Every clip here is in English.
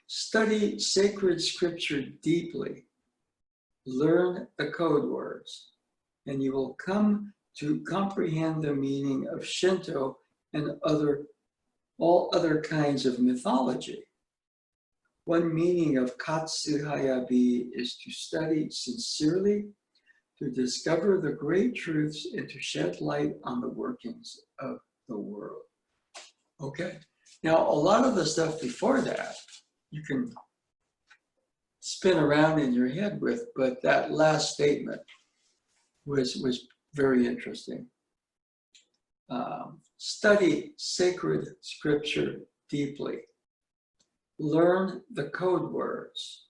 study sacred scripture deeply, learn the code words, and you will come to comprehend the meaning of Shinto and all other kinds of mythology. One meaning of Katsu Hayabi is to study sincerely, to discover the great truths, and to shed light on the workings of the world. Okay, now a lot of the stuff before that you can spin around in your head with, but that last statement was very interesting. Study sacred scripture deeply. Learn the code words,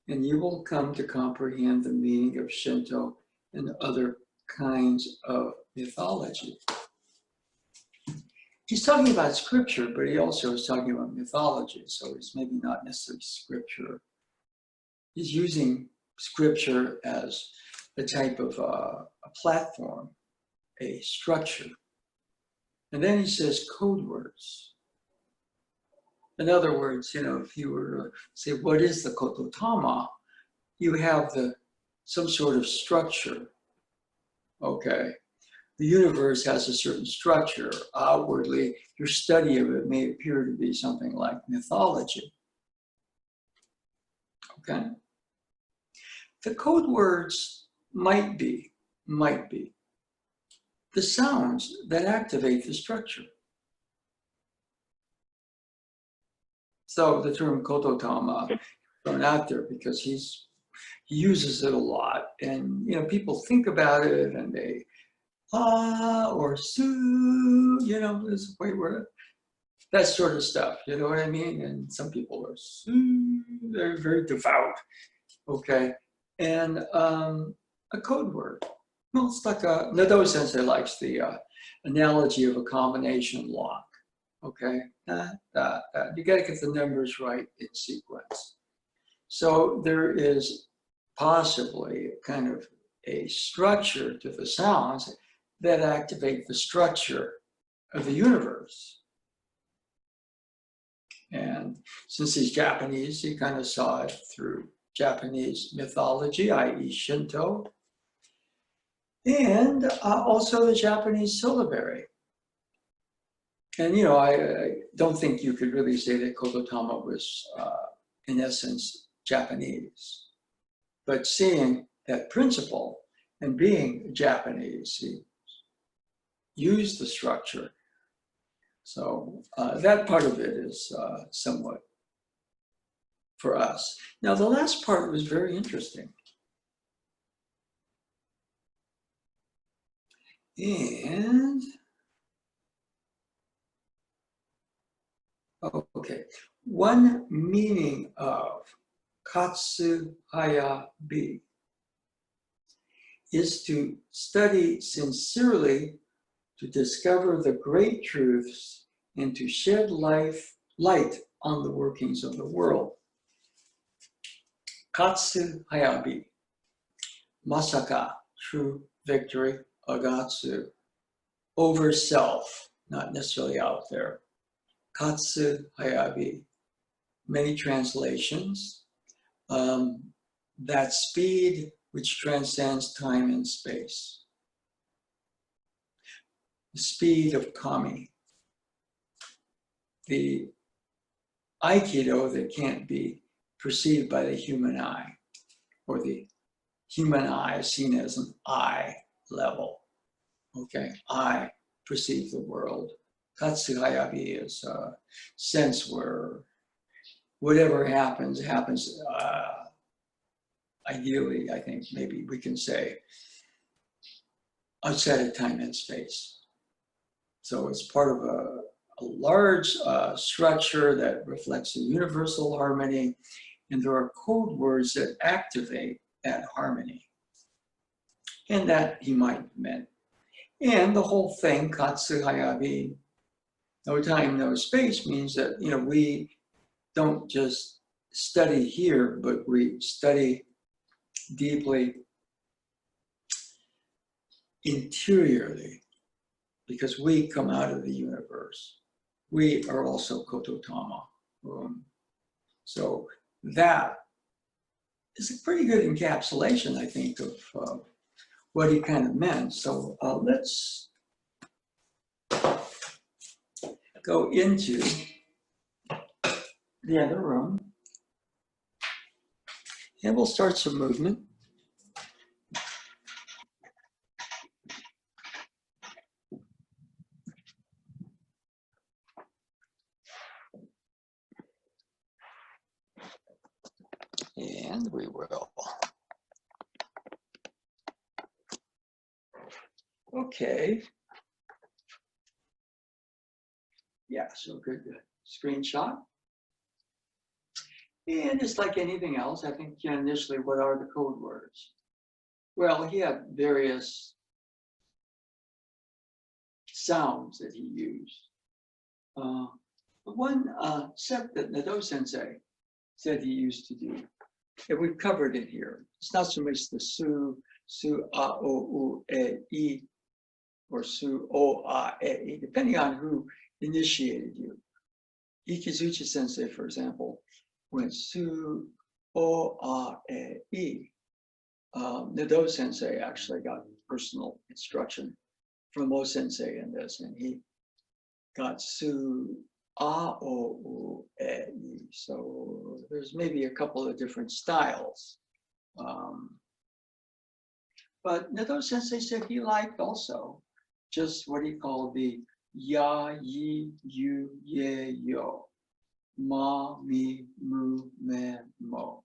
and you will come to comprehend the meaning of Shinto and other kinds of mythology. He's talking about scripture, but he also is talking about mythology, so it's maybe not necessarily scripture. He's using scripture as a type of a platform, a structure. And then he says code words. In other words, if you were to say, what is the Kototama? You have some sort of structure, okay? The universe has a certain structure. Outwardly, your study of it may appear to be something like mythology, okay? The code words might be the sounds that activate the structure. So the term Kototama thrown out there because he uses it a lot, and people think about it and they or su, there's a way where that sort of stuff, you know what I mean? And some people are su, they're very devout, okay? And a code word. Well, it's like Nado Sensei likes the analogy of a combination lock. Okay, you got to get the numbers right in sequence. So there is possibly kind of a structure to the sounds that activate the structure of the universe. And since he's Japanese, he kind of saw it through Japanese mythology, i.e. Shinto, and also the Japanese syllabary. And I don't think you could really say that Kototama was, in essence, Japanese. But seeing that principle and being Japanese, he used the structure. So that part of it is somewhat for us. Now, the last part was very interesting. And okay, one meaning of Katsu Hayabi is to study sincerely, to discover the great truths, and to shed light on the workings of the world. Katsu Hayabi, Masaka, true victory, Agatsu, over self, not necessarily out there. Katsu Hayabi, many translations. That speed which transcends time and space. The speed of Kami. The Aikido that can't be perceived by the human eye, or the human eye seen as an eye level. Okay, I perceive the world. Katsu Hayabi is a sense where whatever happens, ideally, I think maybe we can say, outside of time and space. So it's part of a large structure that reflects a universal harmony, and there are code words that activate that harmony. And that he might have meant. And the whole thing, Katsu Hayabi, no time, no space, means that we don't just study here, but we study deeply, interiorly, because we come out of the universe. We are also Kototama. So that is a pretty good encapsulation, I think, of what he kind of meant. So let's go into the other room, and we'll start some movement. And we will. Okay. Yeah, so good screenshot. And just like anything else, I think initially, what are the code words? Well, he had various sounds that he used. One set that Nado Sensei said he used to do, and we've covered it here. It's not so much the su, a, o, u, e, or su, o, a, e, depending on who initiated you. Ikizuchi Sensei, for example, went su, o, a, e. Nado Sensei actually got personal instruction from O Sensei in this, and he got su, a, o, u, e. So there's maybe a couple of different styles. But Nado Sensei said he liked also just what he called the ya, yi, yu, ye, yo, ma, mi, mu, me, mo.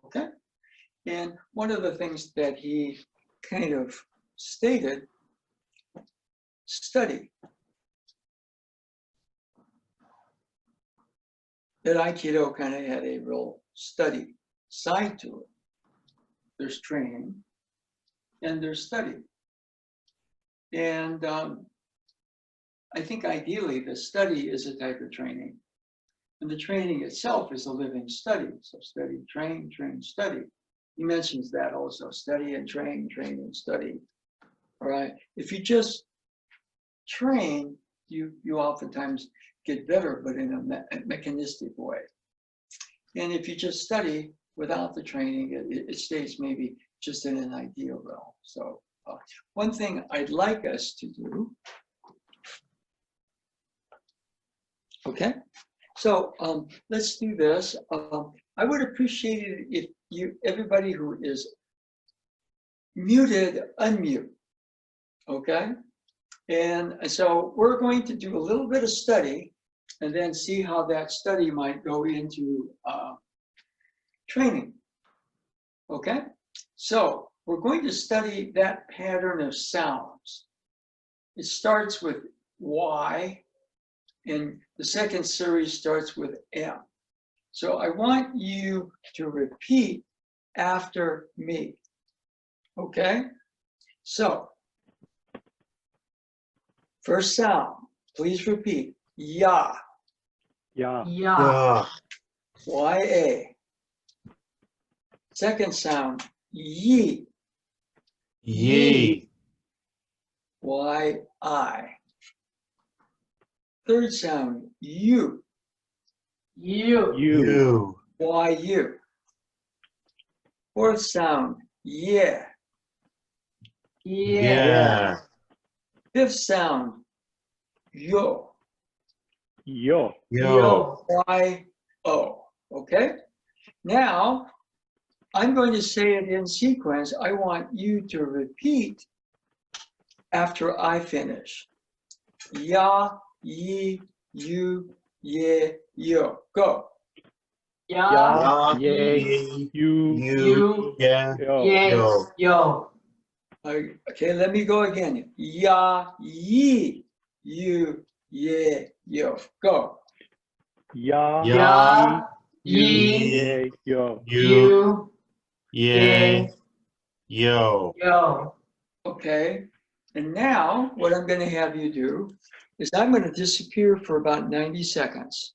Okay? And one of the things that he kind of stated, study. That Aikido kind of had a real study side to it. There's training and there's study. And I think ideally the study is a type of training. And the training itself is a living study. So study, train, study. He mentions that also, study and train and study. All right. If you just train, you oftentimes get better, but in a mechanistic way. And if you just study without the training, it stays maybe just in an ideal realm. So one thing I'd like us to do, okay? So let's do this. I would appreciate it if everybody who is muted, unmute, okay? And so we're going to do a little bit of study and then see how that study might go into training, okay? So we're going to study that pattern of sounds. It starts with Y, and the second series starts with M. So I want you to repeat after me, okay? So, first sound, please repeat. Ya. Ya. Ya. Y-A. Second sound, Yi. Ye. Y-I. Third sound, U. You. You. Y-U. Fourth sound, Yeah. Yeah. Fifth sound, Yo. Yo. Yo. Y-O. Okay? Now, I'm going to say it in sequence. I want you to repeat after I finish. Ya, yi, you, ye, yo. Go. Ya. Ye. Ye. You. You. Yeah. Yo. Yo. Okay, let me go again. Ya, yi, you, ye, yo. Go. Ya. Ya. Ye. Yo. You. Yeah. Yo. Yo. Okay. And now what I'm going to have you do is I'm going to disappear for about 90 seconds.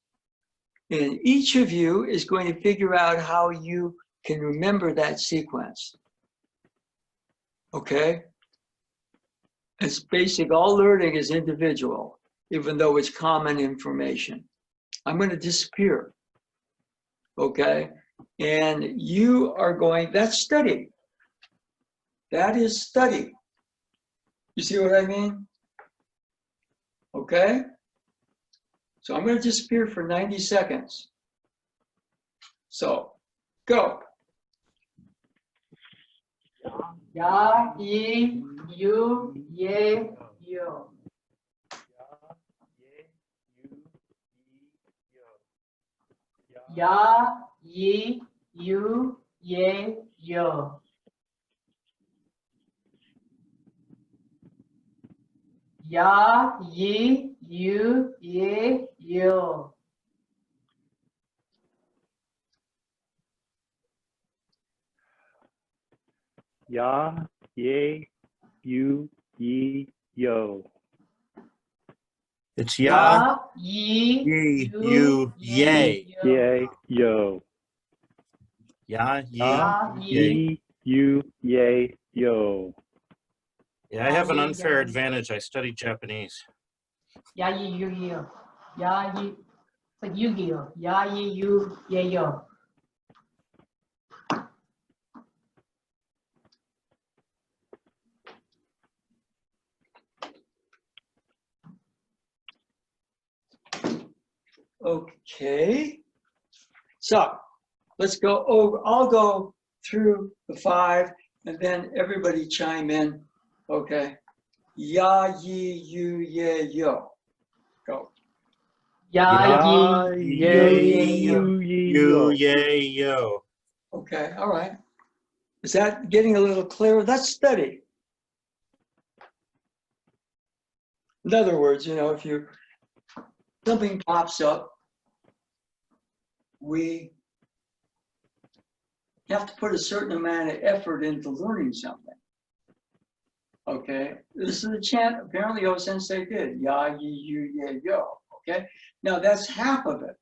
And each of you is going to figure out how you can remember that sequence. Okay? It's basic. All learning is individual, even though it's common information. I'm going to disappear okay? And you are going, that's study. That is study. You see what I mean? Okay? So I'm going to disappear for 90 seconds. So, go. Ya, yi, you, ye, yo. Ya, yi, you, ye, yo. Ya, yi, you, ye, yo. Ya, ye, you, ye, yo. It's ya, Yi, ye, you, you, yay. yo. Yay, yo. Ya, ye, Ya, yay. Ye, you, yay, yo. Yeah, I have an Ya, unfair ya. advantage. I studied Japanese. Ya, yi, you, yo. Ya, yi. It's like Yu-Gi-Oh. Ya, yi, you, ye, yo. Okay. So, let's go over, I'll go through the 5 and then everybody chime in. Okay. Ya, yi, you, ye, yo. Go. Ya, Ya, yi, yay, ye, yo. you, ye, You, yo. yay, yo. Okay, all right. Is that getting a little clearer? Let's study. In other words, you know, if something pops up, we have to put a certain amount of effort into learning something. Okay, this is a chant apparently O Sensei did. Ya, yi, you, ye, yo. Okay, now that's half of it.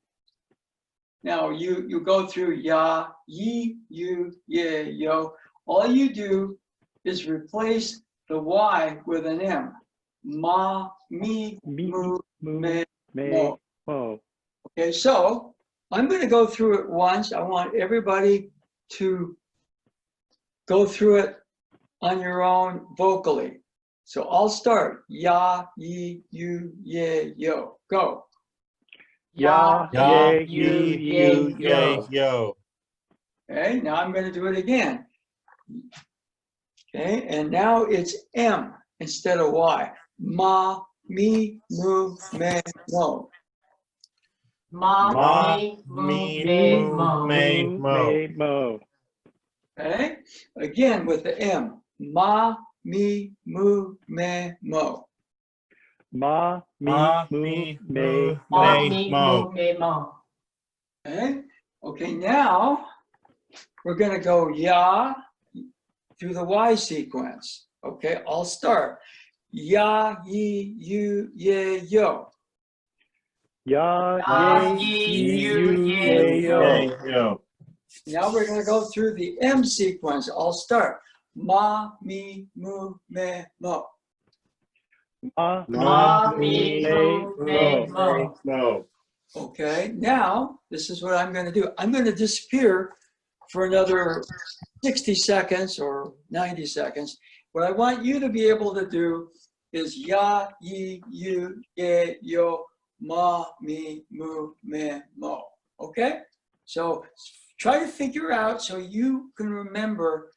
Now you go through ya, yi, you, ye, yo. All you do is replace the Y with an M. Ma, mi, Me, mu, moo, me, may, mo. mo. Okay, so I'm going to go through it once. I want everybody to go through it on your own vocally. So I'll start. Ya, yi, you, ye, yo. Go. Ya, Ya, yay, ye, you, you, ye, yay, yo. yo. Okay, now I'm going to do it again. Okay, and now it's M instead of Y. Ma, mi, mu, me, mo. Ma, Ma, mi, mu, me, me, mu, mo. may, Moo, mo. may, mo. Okay, again with the M. Ma, mi, mu, me, mo. Ma, me, Ma, moo, me, may, mu, Ma, mo. may, mi, mo. mu, me, mo. Okay, okay, now we're going to go ya through the Y sequence. Okay, I'll start. Ya, yi, you, ye, yo. Ya, Ya, yay, yi, ye, you, you, ye, ye, yo. Yay, yo. yo. Now we're going to go through the M sequence. I'll start. Ma, mi, mu, me, mo. Ma, Ma, me, mi, may, mu, mo. me, mo. mo. Okay, now this is what I'm going to do. I'm going to disappear for another 60 seconds or 90 seconds. What I want you to be able to do is ya, yi, you, ye, yo, ma, mi, mu, me, mo. Okay? So try to figure out so you can remember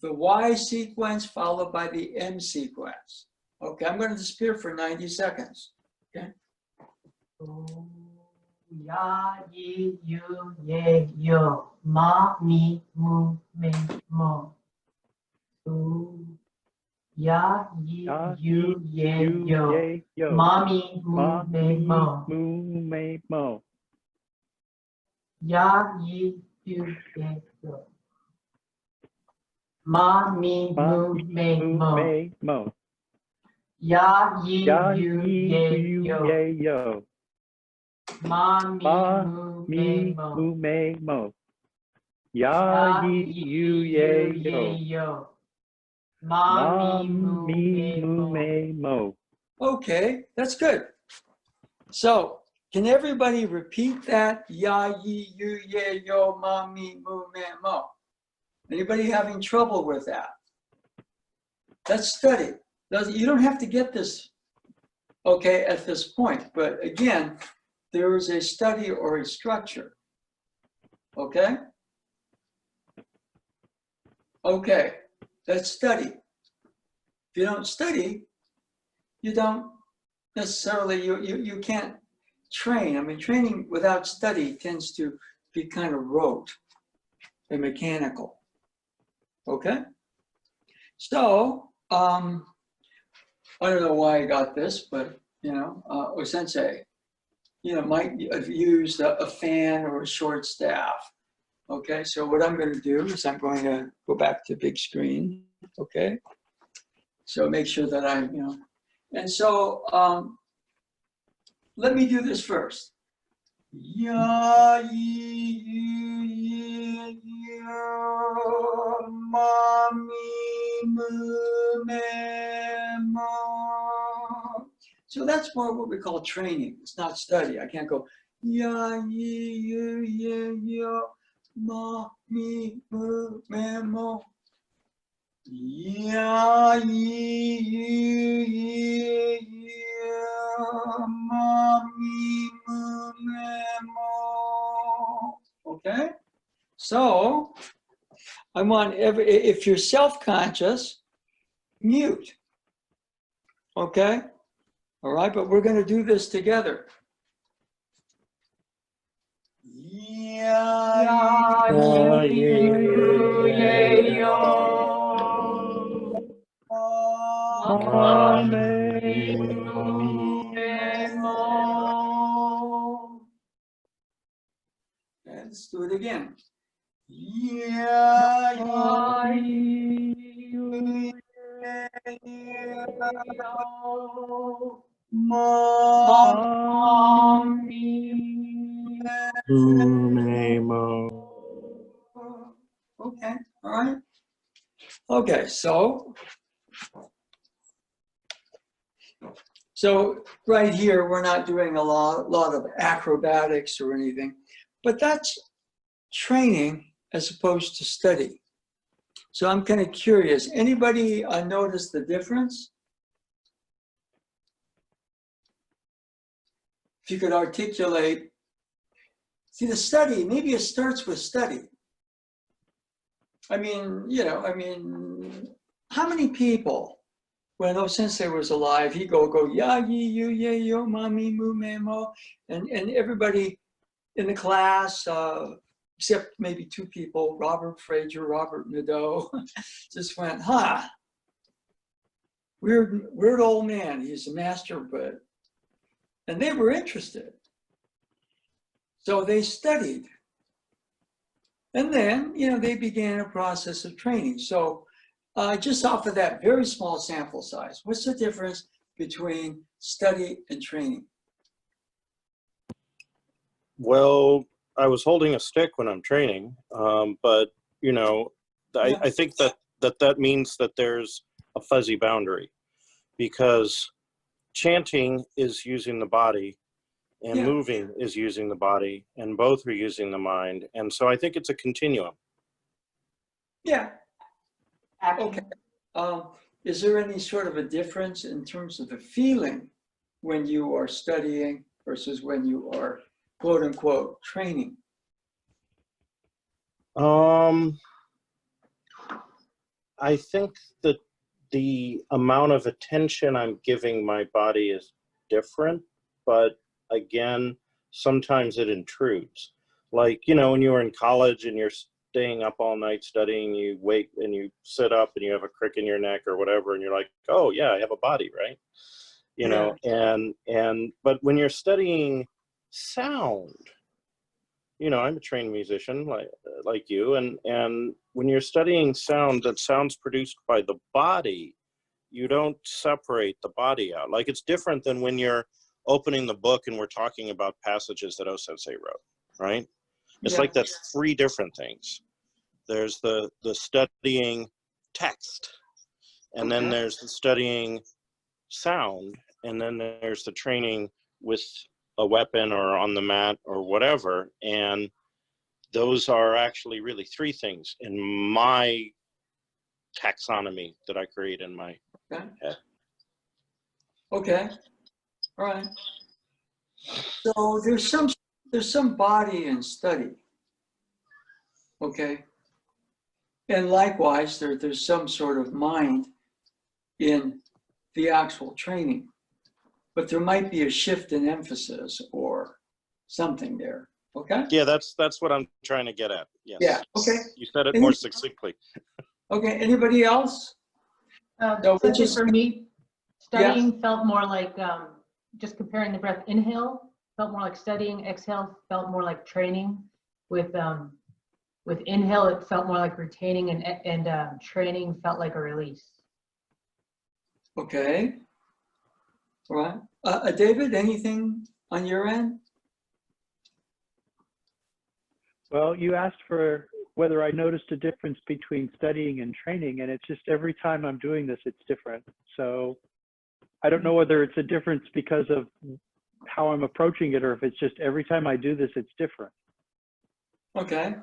the Y sequence followed by the M sequence. Okay, I'm going to disappear for 90 seconds. Ya, yi, you, ye, yo. Ma, mi, mu, me, mo. Ya, yi, Ya, you, ye, you, yo. ye, yo. Ma, mi, mu, Ma, me, me, mo. moo, may, mo. Ya, yi, you, ye, yo. Ma, mi, Ma, mu, me, moo, mo. may, mo. Ya, yi, Ya, you, ye, ye, you, yo. ye, yo. Ma, mi, Ma, mu, me, me, mo. moo, may, mo. Ya, Ya, ye, yi, you, you, ye, ye, yo. yo. Ma, Ma, mi, mu, me, me, moo, mo. may, mo. Okay, that's good. So Can everybody repeat that? Ya, yi, you, ye, yo, ma, mi, mu, me, mo. Anybody having trouble with that? Let's study. You don't have to get this, okay, at this point. But again, there is a study or a structure. Okay? Okay, let's study. If you don't study, you don't necessarily, you can't train. I mean, training without study tends to be kind of rote and mechanical. Okay? So, I don't know why I got this, but, you know, Sensei, you know, might have used a fan or a short staff. Okay, so what I'm going to do is I'm going to go back to big screen. Okay, so make sure that I'm, you know, and so let me do this first. Ya, yi, you, ye, yo, ma, mi, mu, me, mo. So that's more what we call training. It's not study. I can't go ya, yi, you, ye, yo, ma, mi, mu, me, mo. Ya, yi, you, ye, yo, ma, mi, mu, me, mo. Okay? So, I want if you're self-conscious, mute. Okay? All right, but we're going to do this together. Ya, Ya, yi, yi, you, ye, yo. ma, Ma, Amen. mi, me, mo. and let's do it again. Ya, Ya, yi, yi, you, ye, yo. ma, Ma, mi, okay, all right. Okay, so right here, we're not doing a lot of acrobatics or anything, but that's training as opposed to study. So I'm kind of curious, anybody notice the difference? If you could articulate, see the study, maybe it starts with study. I mean, you know, how many people, when Sensei was alive, he'd go, ya, yi, you, ye, yo, ma, mi, mu, me, mo, and everybody in the class, except maybe two people, Robert Fraser, Robert Nadeau, just went, huh, weird old man, he's a master, but, and they were interested. So they studied. And then, you know, they began a process of training. So just off of that very small sample size, what's the difference between study and training? Well, I was holding a stick when I'm training, but you know, I think that means that there's a fuzzy boundary, because chanting is using the body and moving is using the body, and both are using the mind. And so I think it's a continuum. Yeah. action. Okay. Is there any sort of a difference in terms of the feeling when you are studying versus when you are quote unquote training? I think that the amount of attention I'm giving my body is different, but again, sometimes it intrudes. Like, you know, when you were in college and you're staying up all night studying, you wake and you sit up and you have a crick in your neck or whatever, and you're like, oh yeah, I have a body, right? You know, but when you're studying sound, you know, I'm a trained musician like you, and when you're studying sound, that sound's produced by the body, you don't separate the body out. Like, it's different than when you're opening the book and we're talking about passages that O-sensei wrote, right? It's like that's three different things. There's the studying text, and then there's the studying sound, and then there's the training with a weapon or on the mat or whatever. And those are actually really three things in my taxonomy that I create in my Okay. head. Okay. All right. So there's some body in study. Okay. And likewise, there's some sort of mind in the actual training, but there might be a shift in emphasis or something there. Okay. Yeah, that's what I'm trying to get at. Yes. Yeah. Okay. You said it more succinctly. Okay. Anybody else? No, we'll Something just- for me, studying felt more like, just comparing the breath, inhale felt more like studying, exhale felt more like training. With inhale, it felt more like retaining, and training felt like a release. Okay. All right. David, anything on your end? Well, you asked for whether I noticed a difference between studying and training, and it's just every time I'm doing this, it's different. So I don't know whether it's a difference because of how I'm approaching it, or if it's just every time I do this, it's different. Okay.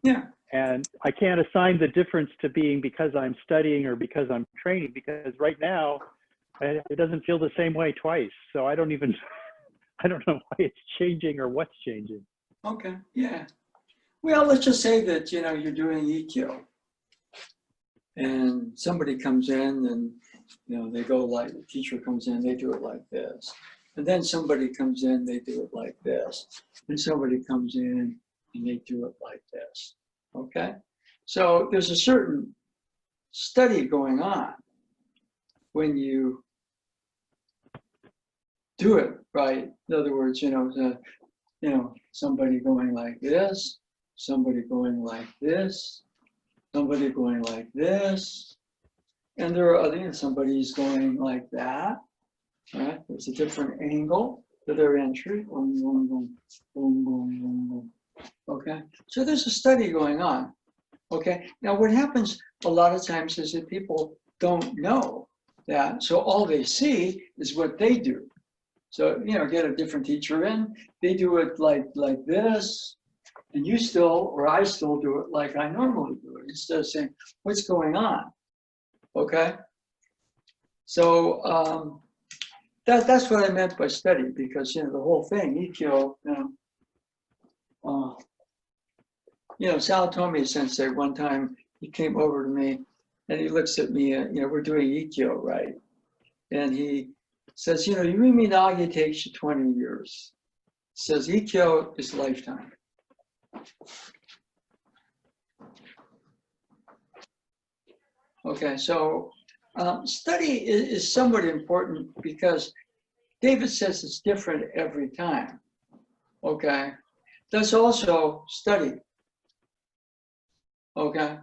Yeah. And I can't assign the difference to being because I'm studying or because I'm training, because right now it doesn't feel the same way twice. So I don't know why it's changing or what's changing. Okay. Yeah. Well, let's just say that, you're doing EQ and somebody comes in and, they go like, the teacher comes in, they do it like this. And then somebody comes in, they do it like this. And somebody comes in and they do it like this. Okay. So there's a certain study going on when you do it right. In other words, somebody going like this, somebody going like this, somebody going like this, and there are other, somebody's going like that, right? There's a different angle to their entry. Boom, boom, boom, boom, boom, boom, boom. Okay, so there's a study going on. Okay, now what happens a lot of times is that people don't know that, so all they see is what they do. So, get a different teacher in, they do it like this, and you still, or I still do it like I normally do it, instead of saying, what's going on? Okay? So that's what I meant by study, because, the whole thing, EQ, Salatomi Sensei, one time, he came over to me, and he looks at me, we're doing EQ, right? And he says, Yuri Minagi takes you 20 years. Says EQ is lifetime. Okay, so study is somewhat important because David says it's different every time. Okay, that's also study. Okay,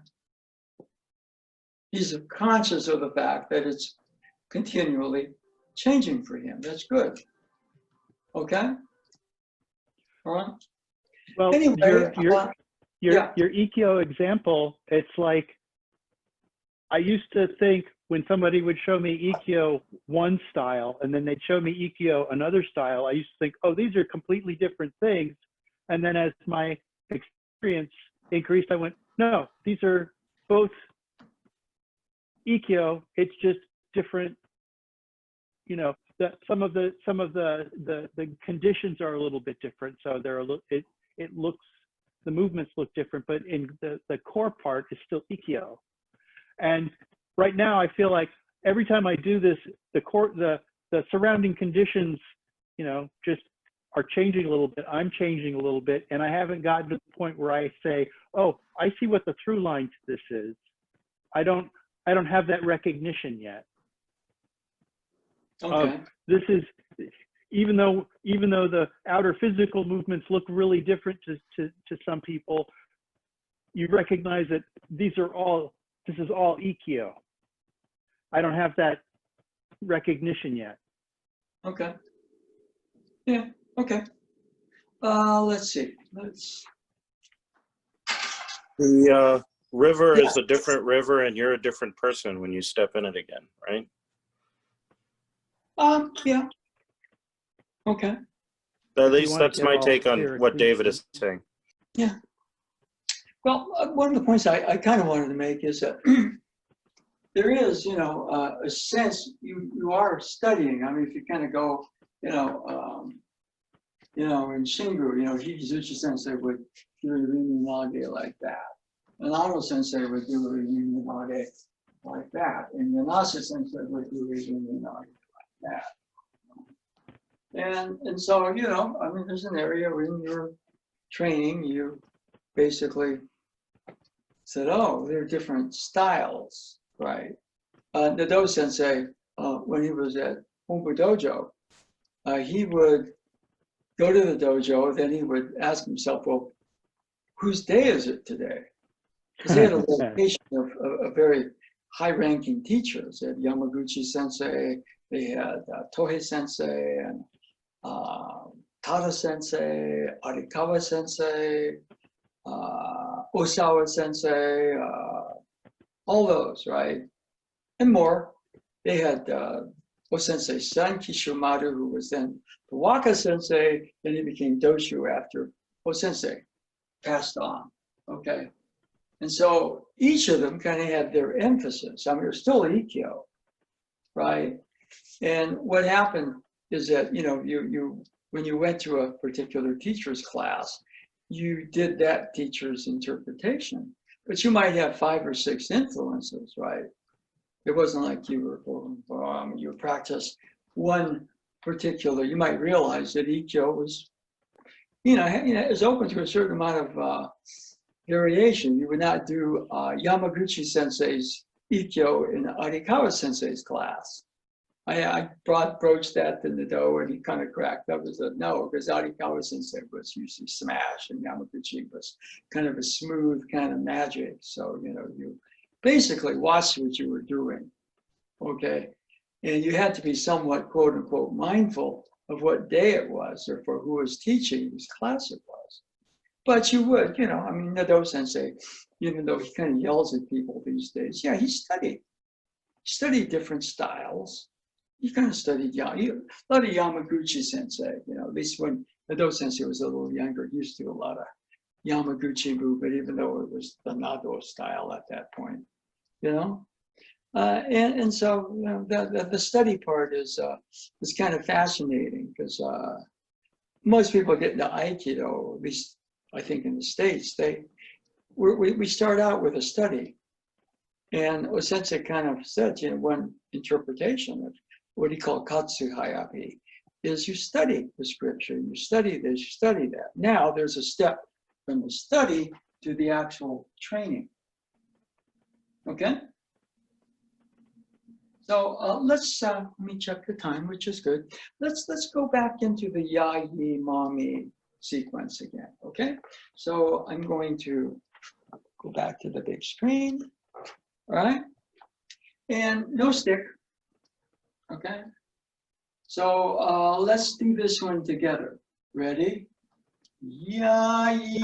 he's conscious of the fact that it's continually changing for him. That's good. Okay. All right. Well, anyway, your EQ example, it's like, I used to think when somebody would show me EQ one style and then they'd show me EQ another style, I used to think, oh, these are completely different things. And then as my experience increased, I went, no, these are both EQ. It's just different. Some of the conditions are a little bit different, so they're a little. It looks, the movements look different, but in the core part is still EQ. And right now, I feel like every time I do this, the surrounding conditions, just are changing a little bit. I'm changing a little bit, and I haven't gotten to the point where I say, oh, I see what the through line to this is. I don't have that recognition yet. Okay. This is, even though the outer physical movements look really different to some people, you recognize that this is all EQ. I don't have that recognition yet. Okay. Yeah. Okay. Let's see. The river is a different river, and you're a different person when you step in it again, right? Yeah. Okay. At We least want to that's get my all take on clear what David cleanly. is saying. Yeah. Well, one of the points I kind of wanted to make is that there is, a sense you are studying. I mean, if you kind of go, in Shingu, Hikizuchi Sensei would do Rinrin Nage like that. And Ano Sensei would do Rinrin Nage like that. And Yanasa Sensei would do Rinrin Nage like that. And so, I mean, there's an area in your training, you basically said, oh, there are different styles, right? Nado Sensei, when he was at Hombu Dojo, he would go to the dojo, then he would ask himself, well, whose day is it today? Because they had a rotation of very high-ranking teachers. They had Yamaguchi Sensei, they had Tohei Sensei, and Tada Sensei, Arikawa Sensei, Osawa Sensei, all those, right? And more. They had O-sensei's son, Kishimaru, who was then the Waka Sensei, then he became Doshu after O-sensei passed on, okay? And so each of them kind of had their emphasis. I mean, it was still Ikkyo, right? And what happened is that, you when you went to a particular teacher's class, you did that teacher's interpretation, but you might have 5 or 6 influences, right? It wasn't like you practiced one particular, you might realize that Ikkyo was, is open to a certain amount of variation. You would not do Yamaguchi Sensei's Ikkyo in Arikawa Sensei's class. I broached that to Nado and he kind of cracked up and said, no, because Arikawa Sensei was usually smash and Yamaguchi was kind of a smooth kind of magic. So, you basically watched what you were doing, okay? And you had to be somewhat, quote unquote, mindful of what day it was or for who was teaching, whose class it was. But you would, I mean, Nado Sensei, even though he kind of yells at people these days, yeah, he studied different styles. He kind of studied, a lot of Yamaguchi Sensei, at least when Nado Sensei was a little younger, he used to do a lot of Yamaguchi movement, even though it was the Nado style at that point, and so the study part is kind of fascinating because most people get into Aikido, at least I think in the States, we start out with a study, and Osensei kind of said, one interpretation of what he called Katsu Hayabi is you study the scripture, you study this, you study that. Now there's a step from the study to the actual training. Okay? So let me check the time, which is good. Let's go back into the Ya Yi Mami sequence again, okay? So I'm going to go back to the big screen, all right? And no stick, okay? So let's do this one together. Ready? Ya Yi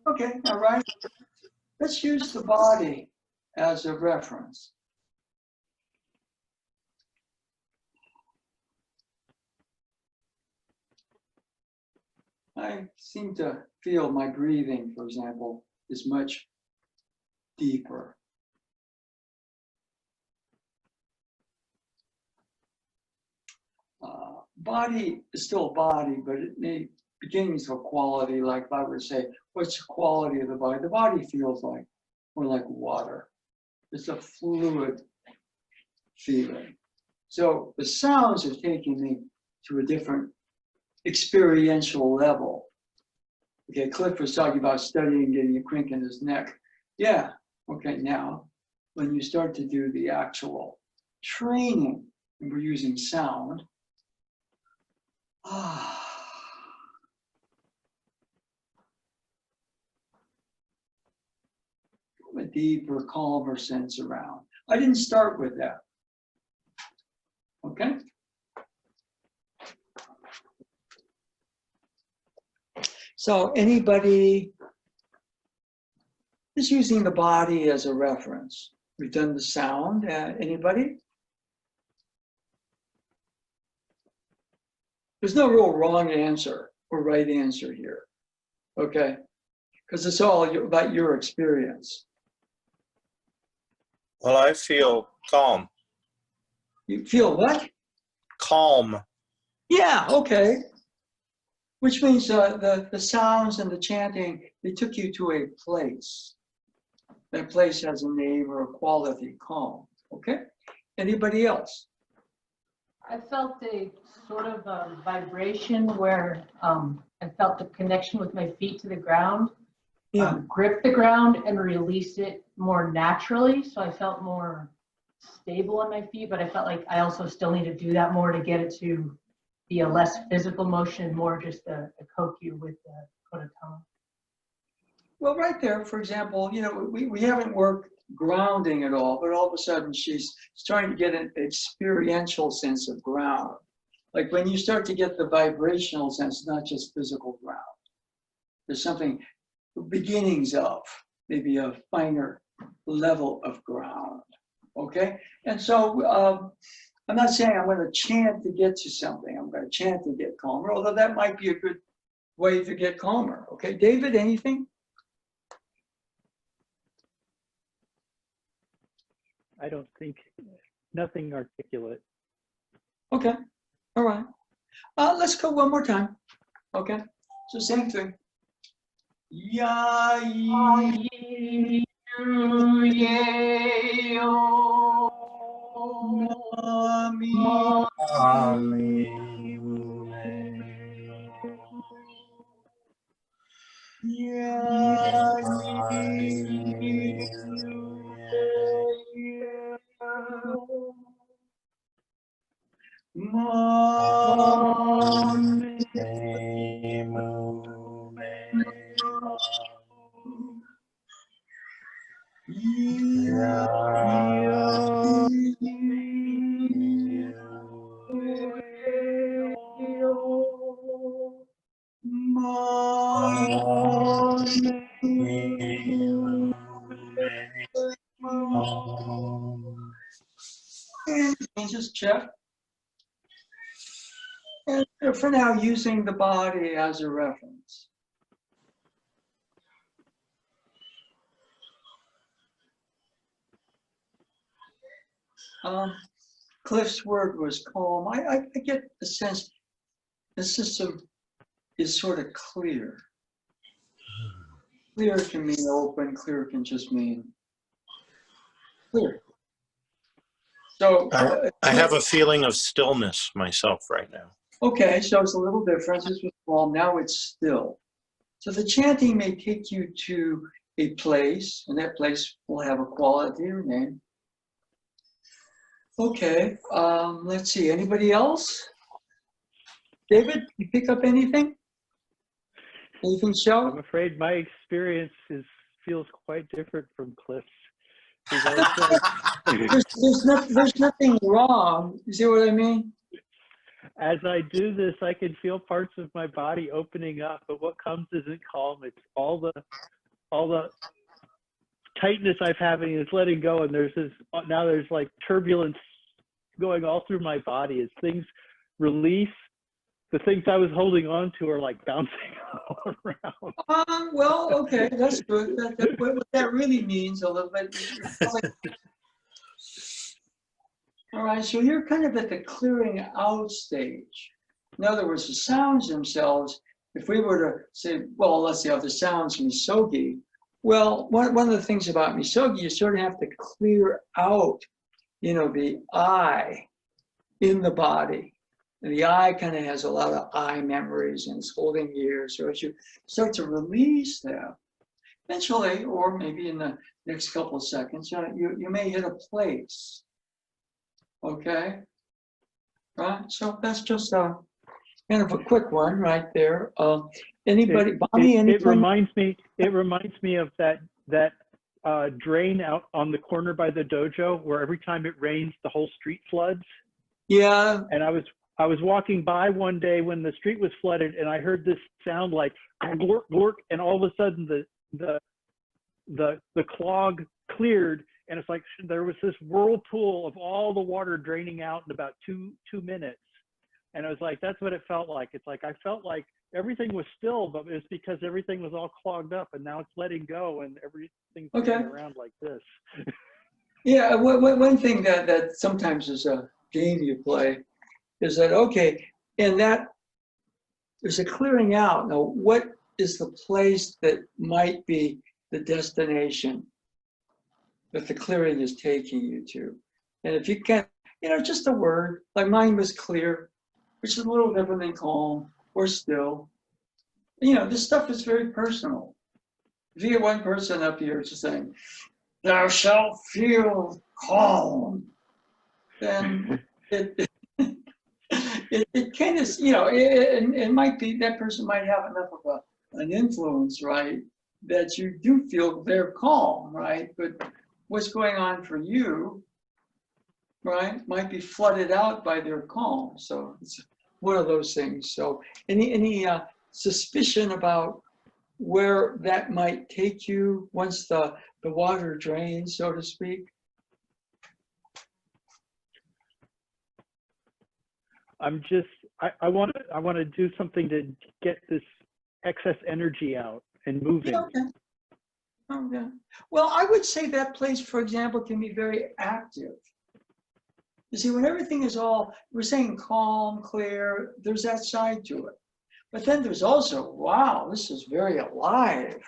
Okay, all right. Let's use the body as a reference. I seem to feel my breathing, for example, is much deeper. body is still a body, but it may beginnings of quality, like if I were to say, what's the quality of the body? The body feels like more like water. It's a fluid feeling. So the sounds are taking me to a different experiential level. Okay, Cliff was talking about studying, getting a crink in his neck. Yeah, okay, now when you start to do the actual training, and we're using sound, a deeper, calmer sense around. I didn't start with that. Okay? So anybody is using the body as a reference. We've done the sound. Anybody? There's no real wrong answer or right answer here. Okay? Because it's all about your experience. Well, I feel calm. You feel what? Calm. Yeah, okay. Which means the sounds and the chanting, they took you to a place. That place has a name or a quality, calm. Okay? Anybody else? I felt a sort of vibration where I felt the connection with my feet to the ground. Yeah. Grip the ground and release it more naturally. So I felt more stable on my feet, but I felt like I also still need to do that more to get it to be a less physical motion, more just a kokyu with the kodotama. Well, right there, for example, you know, we haven't worked grounding at all, but all of a sudden she's starting to get an experiential sense of ground. Like when you start to get the vibrational sense, not just physical ground. There's something, beginnings of maybe a finer level of ground. Okay? And so I'm not saying I'm going to chant to get to something. I'm going to chant to get calmer, although that might be a good way to get calmer. Okay, David, anything? I don't think, nothing articulate. Okay, all right. Let's go one more time. Okay, so same thing. Ya yi mami and just check. And for now, using the body as a reference. Cliff's word was calm. I get the sense the system is sort of clear. Clear can mean open, clear can just mean clear. So I have a feeling of stillness myself right now. okay, so it's a little different. This was calm, now it's still. So the chanting may take you to a place, and that place will have a quality or name. Okay, let's see, anybody else? David, you pick up anything? Anything I'm show? afraid my experience feels quite different from Cliff's. There's nothing wrong. You see what I mean? As I do this, I can feel parts of my body opening up, but what comes isn't calm. It's all the tightness I'm having is letting go, and now there's like turbulence going all through my body as things release. The things I was holding on to are like bouncing all around. Well, okay, that's good. What that really means a little bit. All right, so you're kind of at the clearing out stage. In other words, the sounds themselves, if we were to say, well, let's see how the sounds misogi. Well, one of the things about misogi, you sort of have to clear out, the I in the body. And the I kind of has a lot of I memories and it's holding years. So as you start to release them, eventually, or maybe in the next couple of seconds, you may hit a place. Okay? Right? So that's just kind of a quick one right there. Anybody, Bonnie, anything? It reminds me of that drain out on the corner by the dojo where every time it rains, the whole street floods. Yeah. And I was walking by one day when the street was flooded, and I heard this sound like glork, glork, and all of a sudden the clog cleared, and it's like there was this whirlpool of all the water draining out in about two minutes. And I was like, that's what it felt like. It's like I felt like everything was still, but it's because everything was all clogged up, and now it's letting go, and everything's going around like this. Yeah, one thing that sometimes is a game you play is that, okay, and that there's a clearing out. Now, what is the place that might be the destination that the clearing is taking you to? And if you can, just a word, like mine was clear, which is a little different than calm or still. This stuff is very personal. If you get one person up here just saying, thou shalt feel calm, then it kind of, it might be, that person might have enough of an influence, right, that you do feel they're calm, right? But what's going on for you, right, might be flooded out by their calm. So it's one of those things. So any suspicion about where that might take you once the water drains, so to speak? I want to do something to get this excess energy out and moving. Yeah, okay. Okay. Well, I would say that place, for example, can be very active. You see, when everything is we're saying calm, clear, there's that side to it. But then there's also, wow, this is very alive.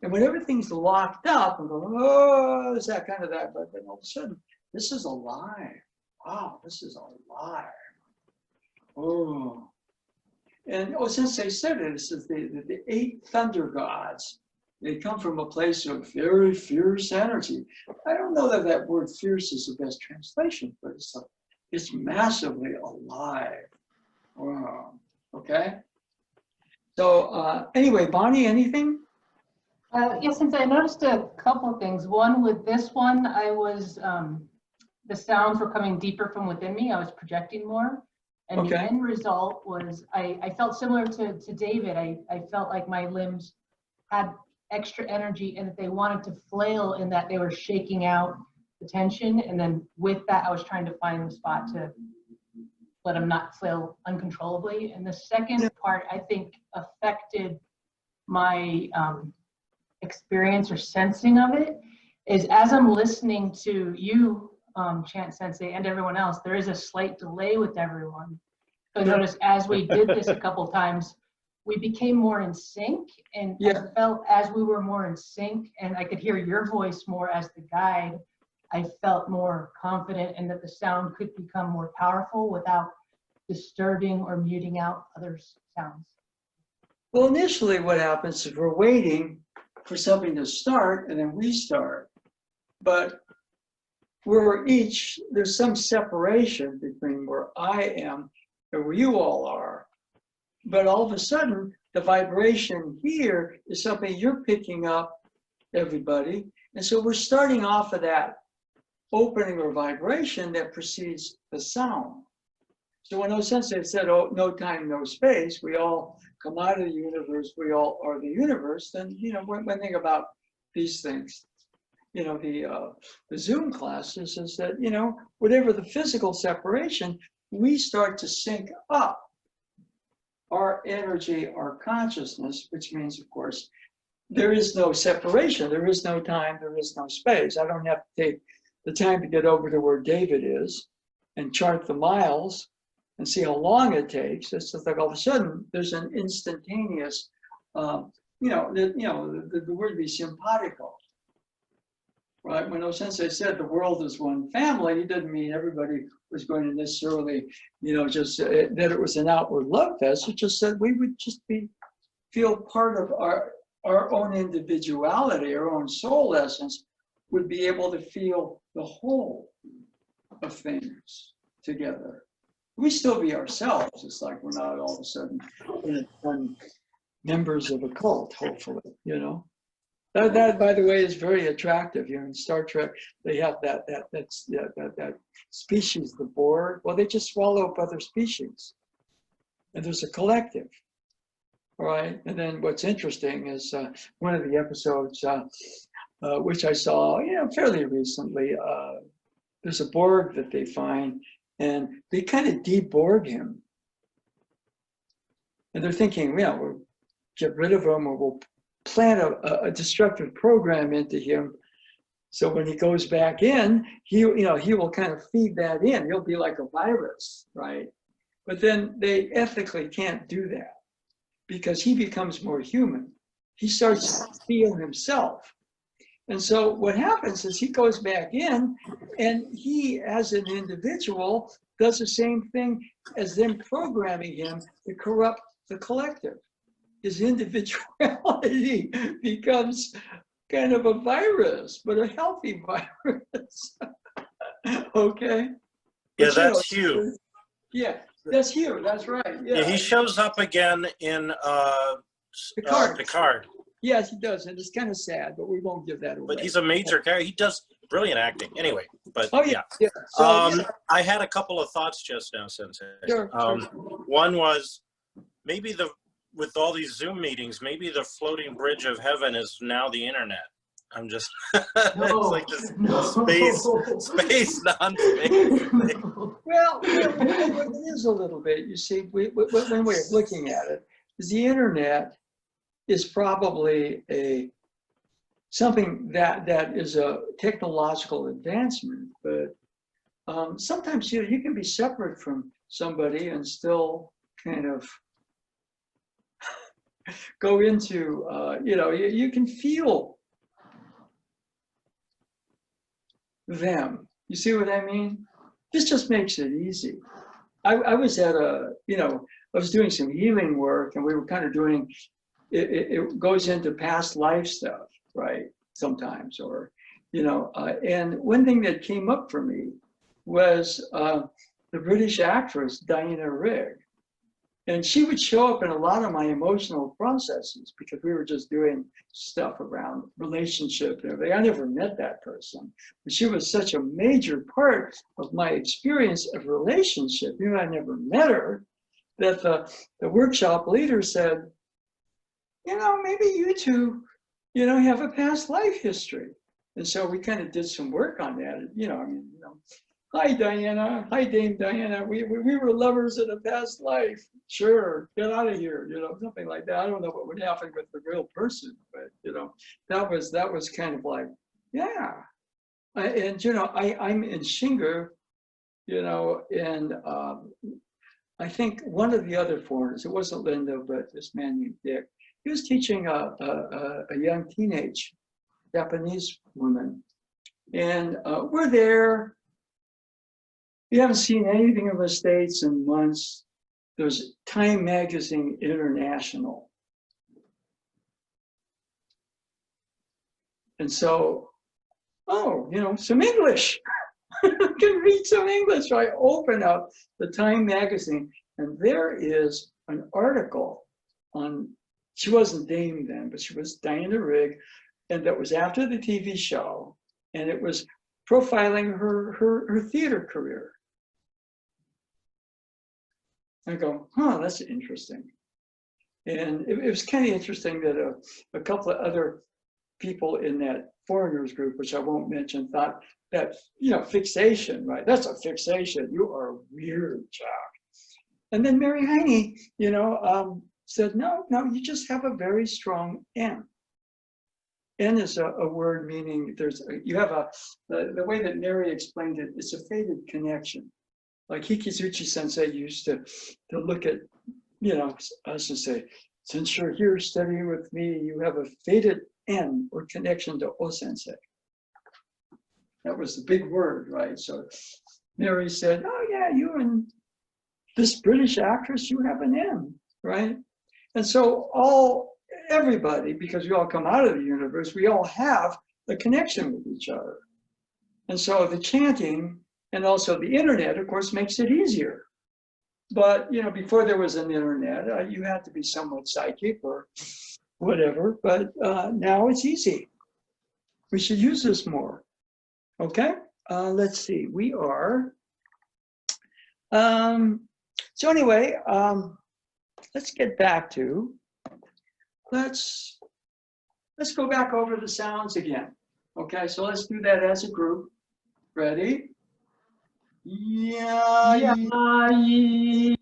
And when everything's locked up and going, oh, there's that kind of that, but then all of a sudden, this is alive. Wow, this is alive. Oh. And since they said it, this is the 8 thunder gods. They come from a place of very fierce energy. I don't know that word fierce is the best translation, but it's massively alive. Wow. Okay. So anyway, Bonnie, anything? Yes, since I noticed a couple of things. One, with this one, I was, the sounds were coming deeper from within me. I was projecting more. And the end result was, I felt similar to David. I felt like my limbs had extra energy and that they wanted to flail, and that they were shaking out the tension. And then with that, I was trying to find the spot to let them not flail uncontrollably. And the second part, I think, affected my experience or sensing of it, is as I'm listening to you, Chant Sensei, and everyone else, there is a slight delay with everyone. So notice as we did this a couple times, we became more in sync, and I felt as we were more in sync and I could hear your voice more as the guide, I felt more confident and that the sound could become more powerful without disturbing or muting out others' sounds. Well, initially what happens is we're waiting for something to start and then we start. But there's some separation between where I am and where you all are. But all of a sudden, the vibration here is something you're picking up, everybody. And so we're starting off of that opening or vibration that precedes the sound. So when Sensei said, oh, no time, no space, we all come out of the universe, we all are the universe, then, when think about these things, the Zoom classes is that, whatever the physical separation, we start to sync up our energy, our consciousness, which means, of course, there is no separation, there is no time, there is no space. I don't have to take the time to get over to where David is and chart the miles. and see how long it takes. It's just like all of a sudden there's an instantaneous, the word would be simpatico, right? When Osensei said the world is one family, he didn't mean everybody was going to necessarily, just that it was an outward love fest. It just said we would just feel part of our own individuality, our own soul essence, would be able to feel the whole of things together. We still be ourselves. It's like we're not all of a sudden members of a cult, hopefully, That, by the way, is very attractive. In Star Trek, they have that species, the Borg. Well, they just swallow up other species, and there's a collective. All right. And then what's interesting is one of the episodes, which I saw, fairly recently. There's a Borg that they find, and they kind of de-Borg him. And they're thinking, we'll get rid of him, or we'll plant a destructive program into him. So when he goes back in, he will kind of feed that in. He'll be like a virus, right? But then they ethically can't do that because he becomes more human. He starts to feel himself. And so what happens is he goes back in, and he, as an individual, does the same thing as them programming him to corrupt the collective. His individuality becomes kind of a virus, but a healthy virus. Okay? Yeah, But, that's Hugh. Yeah, that's Hugh. That's right. Yeah, he shows up again in Picard. Yes, he does, and it's kind of sad, but we won't give that away. But he's a major character. He does brilliant acting. Anyway, but yeah. So, I had a couple of thoughts just now, Sensei. Sure. One was maybe with all these Zoom meetings, maybe the floating bridge of heaven is now the internet. I'm just it's like this space non-space. Well, it is a little bit. You see, one way of looking at it is the internet is probably something that is a technological advancement, but sometimes you can be separate from somebody and still kind of go into you can feel them. You see what I mean? This just makes it easy. I was at I was doing some healing work, and we were kind of doing it goes into past life stuff, right? Sometimes, or and one thing that came up for me was the British actress Diana Rigg. And she would show up in a lot of my emotional processes because we were just doing stuff around relationship and everything. I never met that person, but she was such a major part of my experience of relationship. I never met her, that the workshop leader said, maybe you two, have a past life history. And so we kind of did some work on that. Hi, Diana. Hi, Dame Diana. We were lovers in a past life. Sure, get out of here. Something like that. I don't know what would happen with the real person, but that was kind of like, yeah. I'm in Shingar, and I think one of the other foreigners, it wasn't Linda, but this man named Dick, he was teaching a young teenage Japanese woman, and we're there. You haven't seen anything of the States in months. There's Time Magazine International. And so, some English. I can read some English. So I open up the Time Magazine, and there is an article on, she wasn't Dame then, but she was Diana Rigg, and that was after the TV show, and it was profiling her theater career. I go, that's interesting. And it was kind of interesting that a couple of other people in that foreigners group, which I won't mention, thought that, fixation, right? That's a fixation. You are weird, Jack. And then Mary Heine, said, no, you just have a very strong N. N is a word meaning the way that Mary explained it, it's a fated connection. Like Hikizuchi Sensei used to look at, you know, us and say, since you're here studying with me, you have a fated end or connection to O Sensei. That was the big word, right? So Mary said, oh yeah, you and this British actress, you have an M, right? And so everybody, because we all come out of the universe, we all have a connection with each other. And so the chanting and also the internet, of course, makes it easier. But, you know, before there was an internet, you had to be somewhat psychic or whatever, but now it's easy. We should use this more, okay? Let's see, we are, so anyway, let's get back to, let's go back over the sounds again. Okay, so let's do that as a group. Ready? Yeah, yeah, you,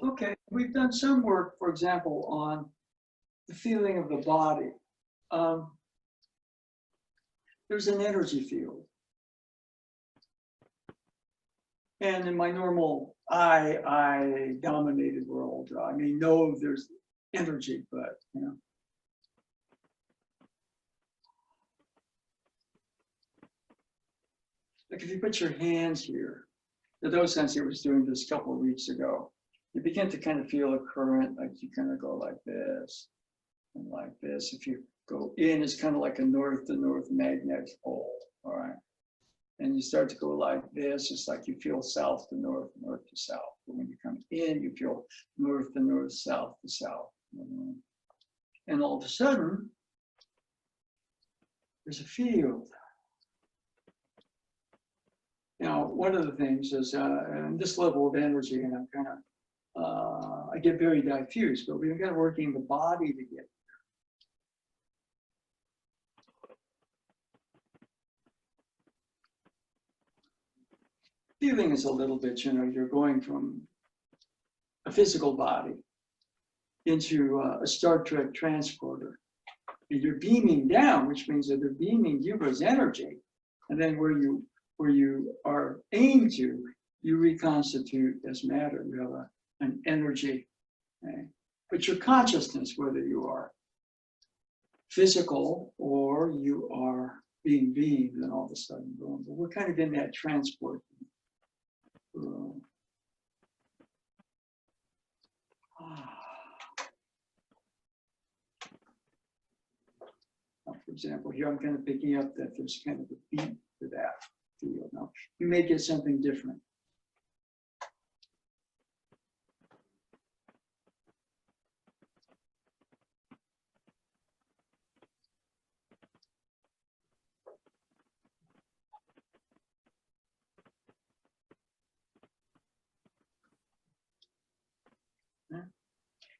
Okay, we've done some work, for example, on the feeling of the body. There's an energy field. And in my normal I-dominated world, I may know there's energy, but, you know. Like if you put your hands here, the Dodo Sensei was doing this a couple of weeks ago, you begin to kind of feel a current, like you kind of go like this and like this. If you go in, it's kind of like a north to north magnetic pole, all right? And you start to go like this, it's like you feel south to north, north to south. But when you come in, you feel north to north, south to south. And all of a sudden, there's a field. Now, one of the things is, and this level of energy, and I'm kind of, I get very diffuse, but we've got working the body to get. Feeling is a little bit, you know, you're going from a physical body into a Star Trek transporter. And you're beaming down, which means that they're beaming you as energy. And then where you are aimed to, you reconstitute as matter. You have an energy. Okay? But your consciousness, whether you are physical or you are being beamed, and all of a sudden, boom. But we're kind of in that transport. For example, here I'm kind of picking up that there's kind of a beat to that field. Now, you may get something different.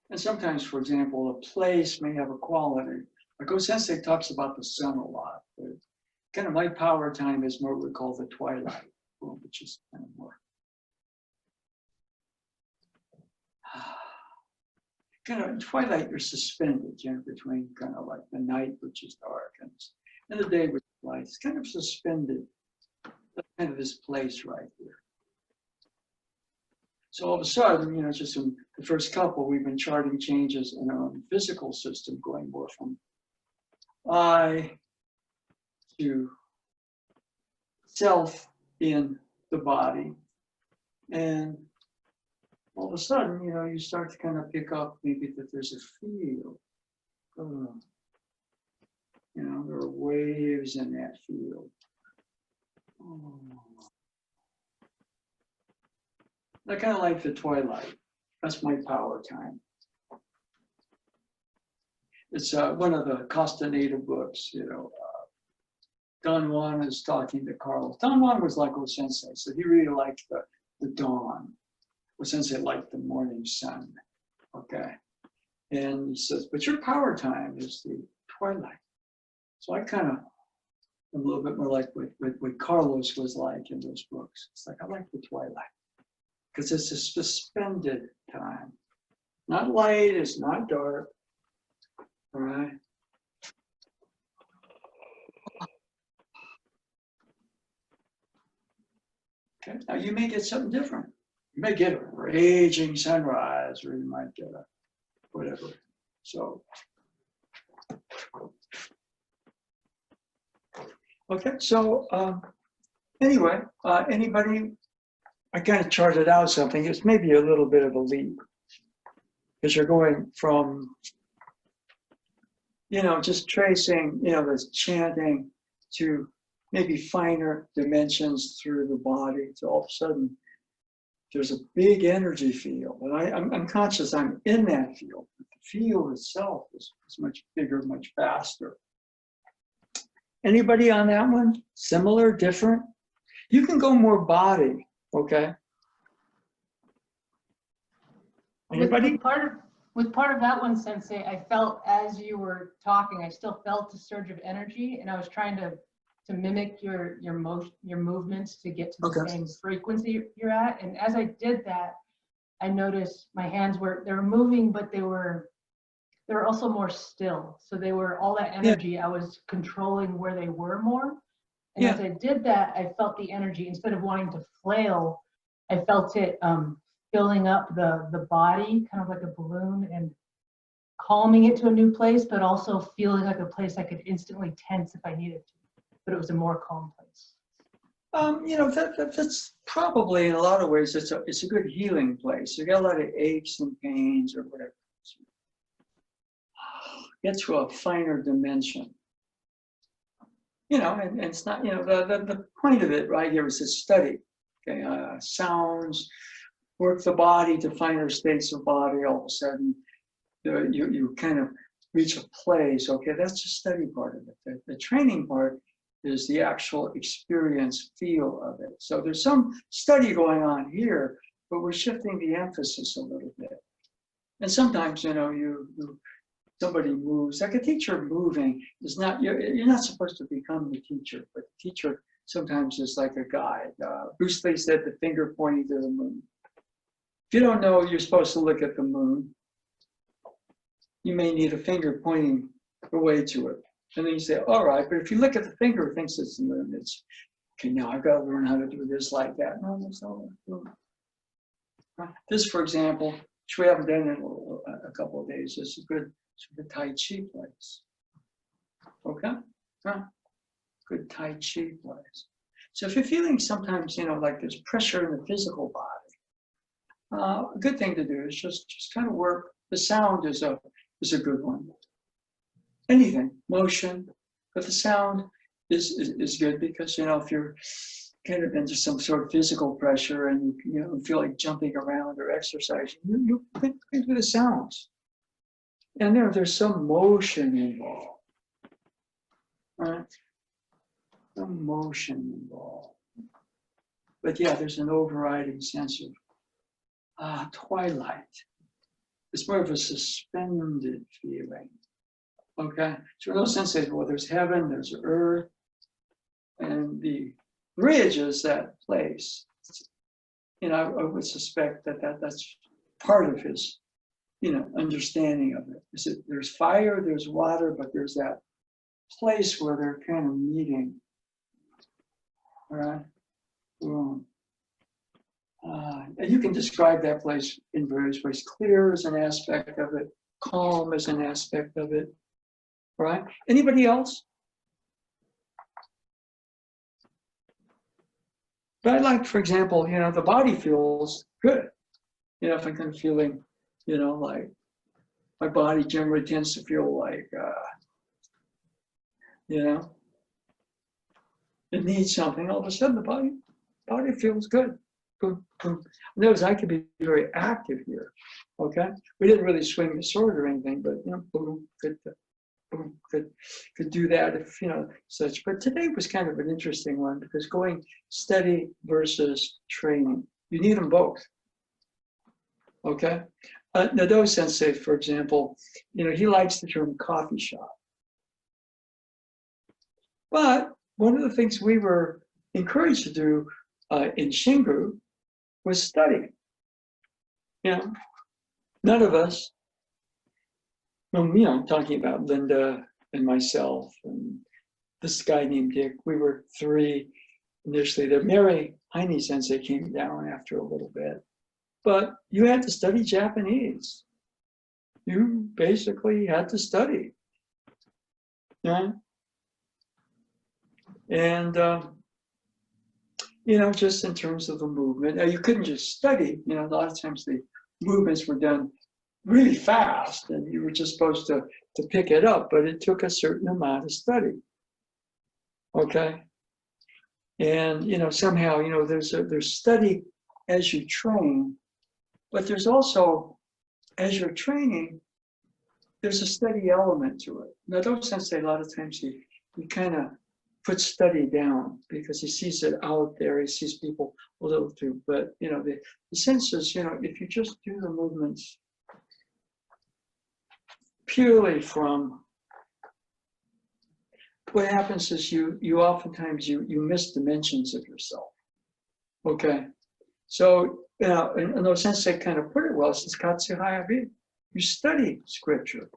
And sometimes, for example, a place may have a quality. Like Sensei talks about the sun a lot, but kind of my power time is more what we call the twilight, which is kind of more kind of in twilight. You're suspended, you know, between kind of like the night, which is dark, and the day, which is light. It's kind of suspended. That's kind of this place right here. So all of a sudden, you know, just in the first couple, we've been charting changes in our own physical system, going more from I to self in the body. And all of a sudden, you know, you start to kind of pick up maybe that there's a field. You know, there are waves in that field. Oh. I kind of like the twilight. That's my power time. It's one of the Castaneda books, you know. Don Juan is talking to Carlos. Don Juan was like O-sensei, so he really liked the dawn. O-sensei liked the morning sun, okay? And he says, but your power time is the twilight. So I kind of am a little bit more like what Carlos was like in those books. It's like, I like the twilight because it's a suspended time. Not light, it's not dark, all right? Okay, now you may get something different. You may get a raging sunrise, or you might get a whatever. So, okay, so anyway, anybody, I kind of charted out something. It's maybe a little bit of a leap because you're going from, you know, just tracing, you know, this chanting to maybe finer dimensions through the body. So all of a sudden, there's a big energy field. And I'm conscious I'm in that field. But the field itself is much bigger, much faster. Anybody on that one? Similar, different? You can go more body, okay? Anybody? With part of that one, Sensei, I felt as you were talking, I still felt a surge of energy, and I was trying to mimic your movements to get to the same frequency you're at. And as I did that, I noticed my hands were moving, but they were also more still. So they were all that energy. I was controlling where they were more. And as I did that, I felt the energy. Instead of wanting to flail, I felt it filling up the body, kind of like a balloon, and calming it to a new place, but also feeling like a place I could instantly tense if I needed to. But it was a more calm place. You know, that's probably in a lot of ways, it's a good healing place. You got a lot of aches and pains or whatever. Get to a finer dimension. You know, and it's not, you know, the point of it right here is to study. Okay, sounds, work the body to finer states of body. All of a sudden, you kind of reach a place. Okay, that's the study part of it. The training part is the actual experience feel of it. So there's some study going on here, but we're shifting the emphasis a little bit. And sometimes, you know, somebody moves, like a teacher moving is not, you're not supposed to become the teacher, but the teacher sometimes is like a guide. Bruce Lee said the finger pointing to the moon. If you don't know you're supposed to look at the moon, you may need a finger pointing away to it. And then you say, all right, but if you look at the finger, it thinks it's the moon. It's, okay, now I've got to learn how to do this like that. No, that's not. This, for example, which we haven't done in a couple of days, is a good sort of Tai Chi place. Okay? Good Tai Chi place. So if you're feeling sometimes, you know, like there's pressure in the physical body, a good thing to do is just kind of work. The sound is a good one. Anything, motion, but the sound is good because, you know, if you're kind of into some sort of physical pressure and you know feel like jumping around or exercising, you can do the sounds. And there's some motion involved. Right? Some motion involved. But yeah, there's an overriding sense of twilight. It's more of a suspended feeling. Okay, so in those senses, well, there's heaven, there's earth, and the bridge is that place. You know, I would suspect that's part of his, you know, understanding of it. Is that there's fire, there's water, but there's that place where they're kind of meeting. All right, and you can describe that place in various ways. Clear is an aspect of it. Calm is an aspect of it. Right? Anybody else? But I like, for example, you know, the body feels good. You know, if I'm kind of feeling, you know, like my body generally tends to feel like you know, it needs something, all of a sudden the body feels good. Boom, boom. Notice I could be very active here. Okay, we didn't really swing the sword or anything, but you know, boom, could do that if you know such. But today was kind of an interesting one because going study versus training, you need them both. Okay, Nado Sensei, for example, you know, he likes the term coffee shop. But one of the things we were encouraged to do in Shingu was study. You know, none of us, well, you know, I'm talking about Linda and myself and this guy named Dick, we were three initially. The Mary Heine Sensei came down after a little bit. But you had to study Japanese. You basically had to study. Yeah. And, you know, just in terms of the movement, now you couldn't just study. You know, a lot of times the movements were done really fast and you were just supposed to pick it up, but it took a certain amount of study. Okay. And, you know, somehow, you know, there's study as you train, but there's also, as you're training, there's a study element to it. Now, don't sensei, a lot of times he kind of puts study down because he sees it out there, he sees people a little too, but, you know, the sense is, you know, if you just do the movements purely from, what happens is you oftentimes, you miss dimensions of yourself, okay? So, you know, and those sensei kind of put it well, says Katsu Hayabi, you study scripture.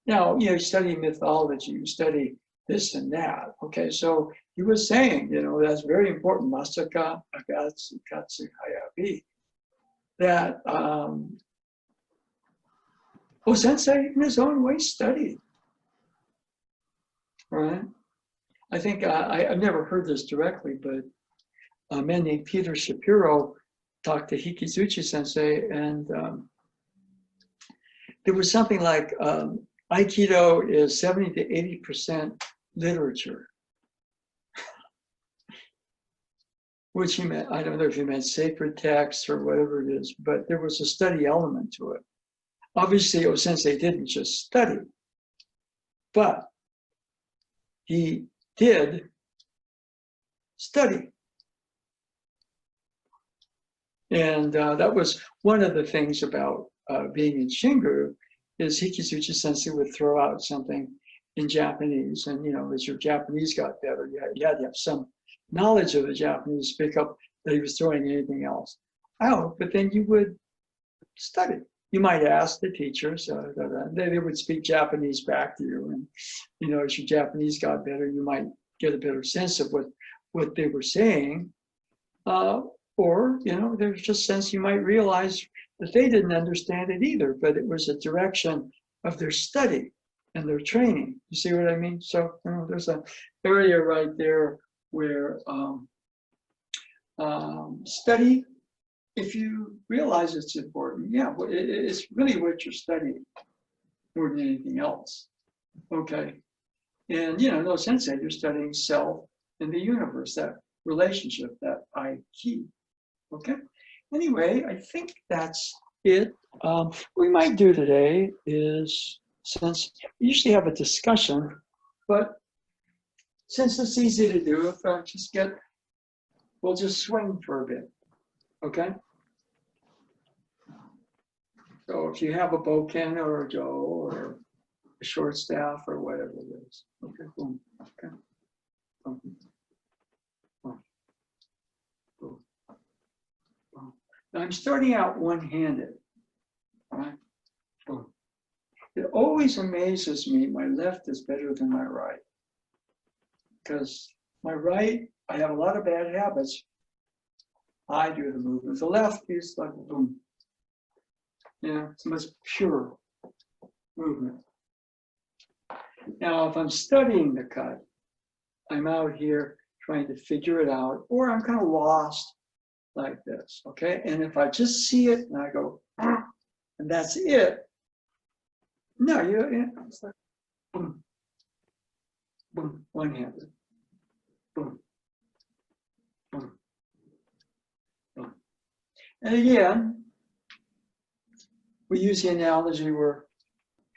Now, you know, you study mythology, you study this and that, okay? So he was saying, you know, that's very important, Masaka Agatsu Katsu Hayabi, that sensei in his own way studied, right? I think, I've never heard this directly, but a man named Peter Shapiro talked to Hikizuchi sensei, and there was something like Aikido is 70 to 80% literature, which he meant, I don't know if he meant sacred texts or whatever it is, but there was a study element to it. Obviously, O-sensei didn't just study, but he did study. And that was one of the things about being in Shingu, is Hikizuchi sensei would throw out something in Japanese. And, you know, as your Japanese got better, you had to have some knowledge of the Japanese to pick up that he was throwing anything else out. But then you would study. You might ask the teachers, they would speak Japanese back to you. And, you know, as your Japanese got better, you might get a better sense of what they were saying. Or, you know, there's just sense you might realize that they didn't understand it either, but it was a direction of their study and their training. You see what I mean? So, you know, there's an area right there where study, if you realize it's important, yeah, it's really what you're studying more than anything else. Okay. And, you know, no sensei, you're studying self and the universe, that relationship, that I-Ki. Okay. Anyway, I think that's it. What we might do today is, since we usually have a discussion, but since it's easy to do, if I we'll just swing for a bit. Okay. So if you have a bokken or a jo or a short staff or whatever it is. Okay. Boom. Okay. Boom. Boom. Boom. Boom. Now I'm starting out one-handed. All right. Boom. It always amazes me, my left is better than my right. Because my right, I have a lot of bad habits. I do the movement. The left is like boom. Yeah, it's the most pure movement. Now, if I'm studying the cut, I'm out here trying to figure it out, or I'm kind of lost like this, okay? And if I just see it and I go, and that's it. No, it's like, boom. boom, one-handed, boom, boom, boom. And again, we use the analogy we're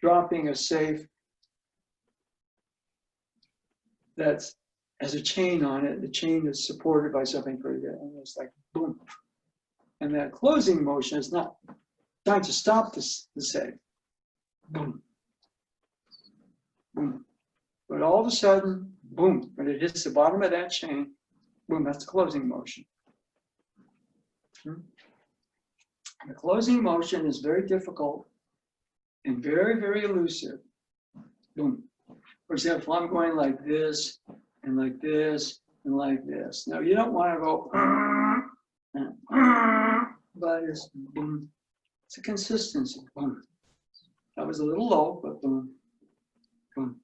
dropping a safe that's has a chain on it. The chain is supported by something pretty good, and it's like boom. And that closing motion is not trying to stop the safe. Boom, boom. But all of a sudden, boom, when it hits the bottom of that chain, boom, that's the closing motion. The closing motion is very difficult and very, very elusive. Boom. For example, I'm going like this and like this and like this. Now, you don't want to go, but it's boom. It's a consistency. Boom. That was a little low, but boom, boom,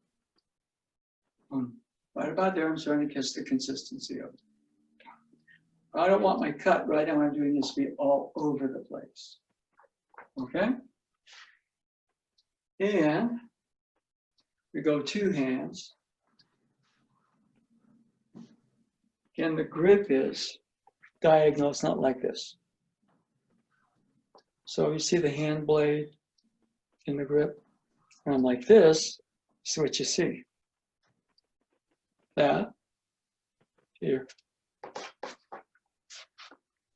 boom. Right about there, I'm starting to catch the consistency of it. I don't want my cut right now. I'm doing this to be all over the place. Okay? And we go two hands. Again, the grip is diagonal. It's not like this. So you see the hand blade in the grip. And I'm like this. See what you see. That. Here.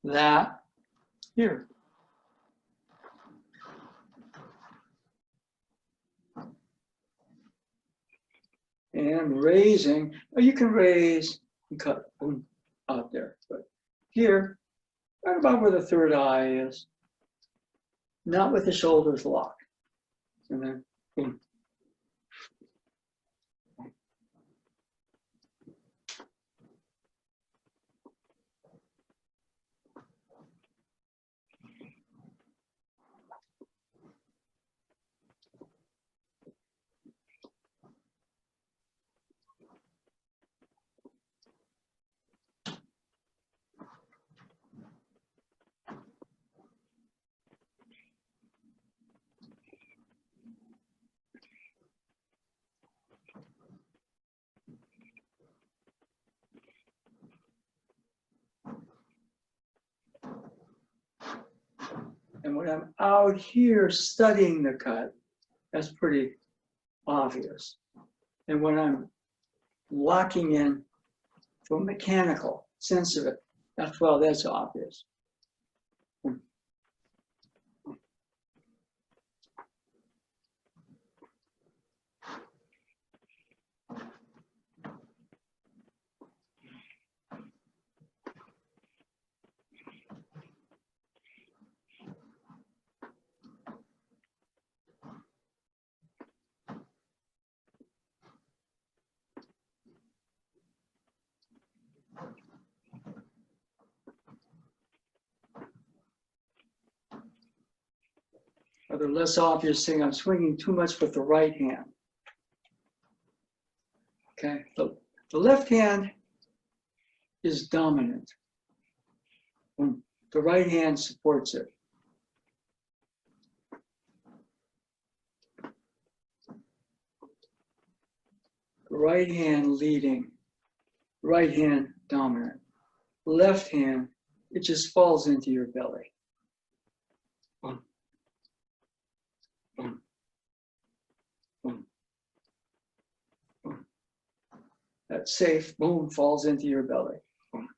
That. Here. And raising, you can raise and cut boom, out there. But here, right about where the third eye is, not with the shoulders locked. And then boom. And when I'm out here studying the cut, that's pretty obvious. And when I'm locking in for mechanical sense of it, that's obvious. Or the less obvious thing, I'm swinging too much with the right hand. Okay, the left hand is dominant. The right hand supports it. The right hand leading, right hand dominant. Left hand, it just falls into your belly. Boom. Boom. Boom. Boom. That safe, boom, falls into your belly. Boom.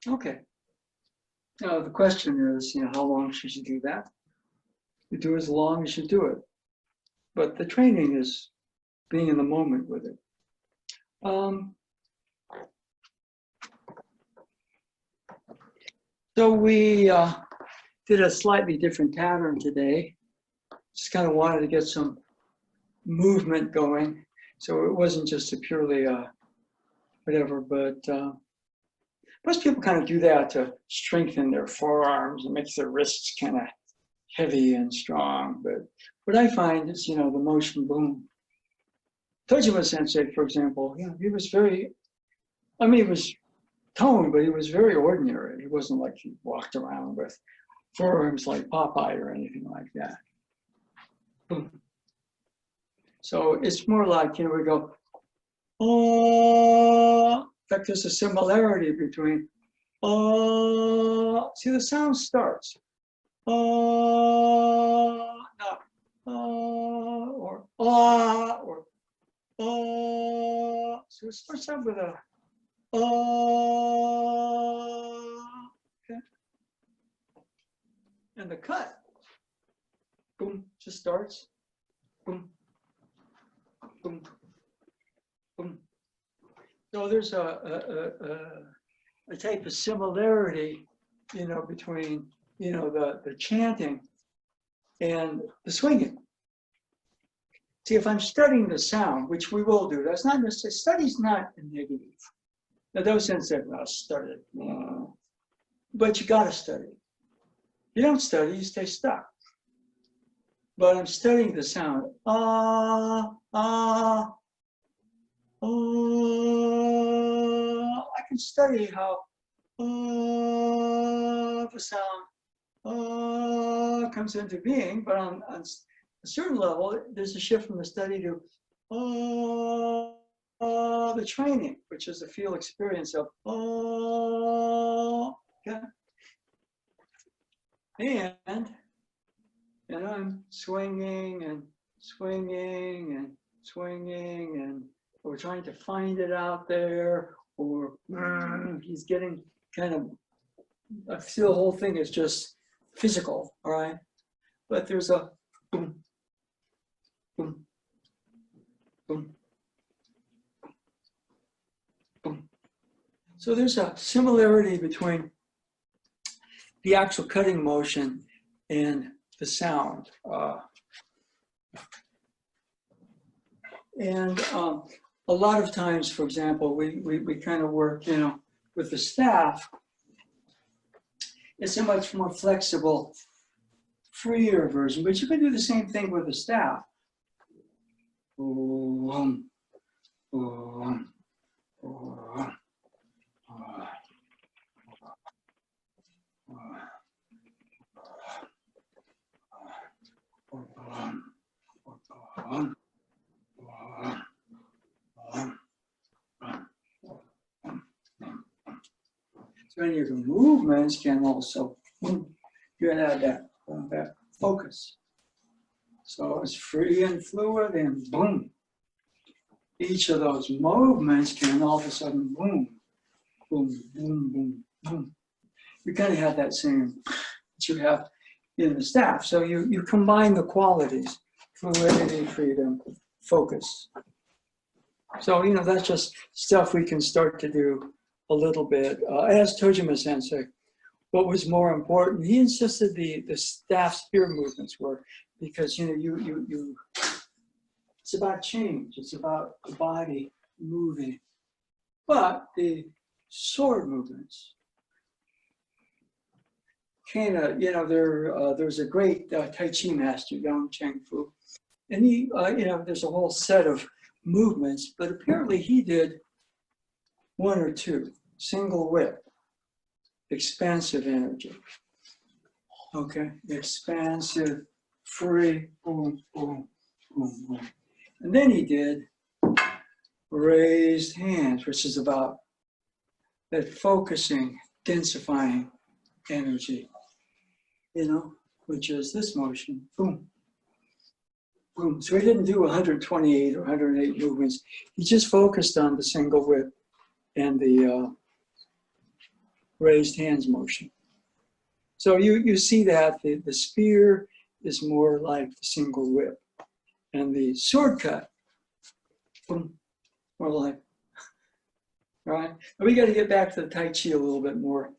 Okay. Now the question is, how long should you do that? You do as long as you do it. But the training is being in the moment with it. So we did a slightly different pattern today. Just kind of wanted to get some movement going. So it wasn't just a purely whatever, but most people kind of do that to strengthen their forearms and makes their wrists kind of heavy and strong. But what I find is, the motion, boom. Tojima Sensei, for example, he was very, he was toned, but he was very ordinary. He wasn't like he walked around with forearms like Popeye or anything like that. Boom. So it's more like, we go, oh, in fact, there's a similarity between, oh, see the sound starts, oh, not, oh, or ah, or oh, so it starts out with a, oh, okay. And the cut, boom, just starts, boom, boom, boom. So there's a type of similarity, between, the chanting and the swinging. See, if I'm studying the sound, which we will do, that's not necessarily, study's not a negative. Now, those sense that study, but you gotta study. You don't study, you stay stuck. But I'm studying the sound. I can study how the sound comes into being, but on a certain level, there's a shift from the study to the training, which is the feel experience of okay. And I'm swinging and swinging and swinging, and we're trying to find it out there, or he's getting kind of, I feel the whole thing is just physical, all right? But there's a boom, boom, boom, boom. So there's a similarity between the actual cutting motion and the sound. A lot of times, for example, we kind of work, with the staff. It's a much more flexible, freer version, but you can do the same thing with the staff. So any of the movements can also get at that focus. So it's free and fluid, and boom. Each of those movements can all of a sudden boom, boom, boom, boom, You kind of have that same that you have in the staff. So you combine the qualities: fluidity, freedom, focus. So, that's just stuff we can start to do a little bit. As Tojima Sensei, what was more important, he insisted the staff spear movements were, because, it's about change. It's about the body moving. But the sword movements, kind of, there's a great Tai Chi master, Yang Cheng Fu, and he, there's a whole set of movements, but apparently he did one or two: single whip, expansive energy. Okay, expansive, free, boom, boom, boom, boom. And then he did raised hands, which is about that focusing, densifying energy, which is this motion, boom, boom. So he didn't do 128 or 108 movements. He just focused on the single whip and the raised hands motion. So you see that the spear is more like the single whip, and the sword cut, boom, more like, right? And we got to get back to the Tai Chi a little bit more,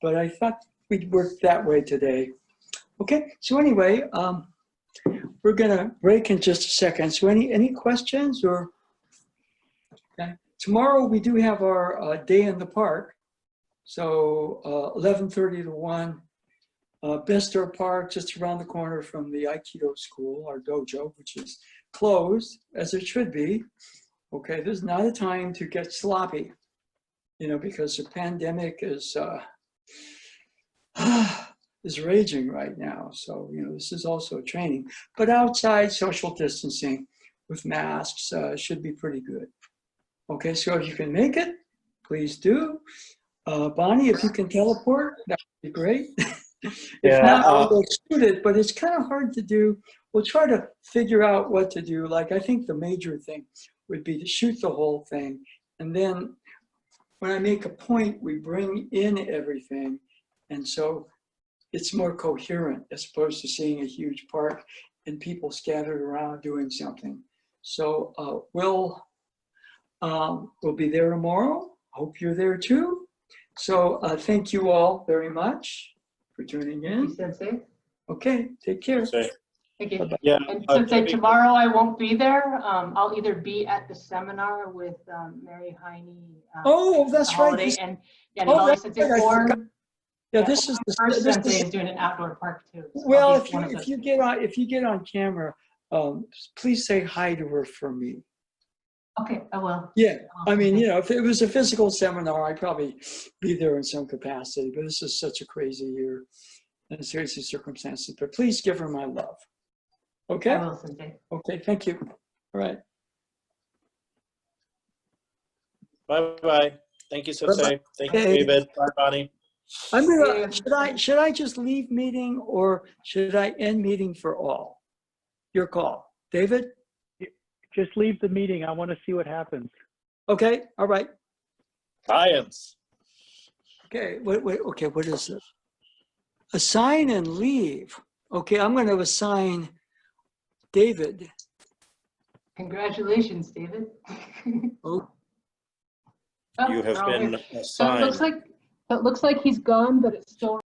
but I thought we'd work that way today. Okay, so anyway, we're gonna break in just a second. So any questions or? Okay. Tomorrow we do have our day in the park. So 11:30 to 1, Bestor Park, just around the corner from the Aikido school, our dojo, which is closed, as it should be. Okay, this is not a time to get sloppy, because the pandemic is raging right now. So, this is also training. But outside, social distancing with masks should be pretty good. Okay, so if you can make it, please do. Bonnie, if you can teleport, that would be great. If not, we'll shoot it, but it's kind of hard to do. We'll try to figure out what to do. Like, I think the major thing would be to shoot the whole thing. And then when I make a point, we bring in everything. And so it's more coherent as opposed to seeing a huge park and people scattered around doing something. So we'll be there tomorrow. Hope you're there too. So thank you all very much for tuning in. Sensei. Okay, take care. Thank you. Yeah. And Sensei, tomorrow I won't be there. I'll either be at the seminar with Mary Heine. Oh, that's Holiday, right. And Oh, Nidali Sensei, right, I or Yeah, this is First this Sensei is, is doing an outdoor park too. So well, I'll be one of if those you two. get on camera, please say hi to her for me. Okay, I will. Yeah, I will. I mean, if it was a physical seminar, I'd probably be there in some capacity, but this is such a crazy year and crazy circumstances. But please give her my love. Okay? I will, Sensei. Okay, thank you. All right. Bye-bye. Thank you, Sensei. Bye-bye. Thank you, Okay. David. Bye, Bonnie. I'm gonna, Yeah. should I just leave meeting or should I end meeting for all? Your call. David? Just leave the meeting. I want to see what happens. Okay, all right. Science. Okay, okay, what is it? Assign and leave. Okay, I'm going to assign David. Congratulations, David. Oh, You have we're all been here. So assigned. it looks like he's gone, but it's still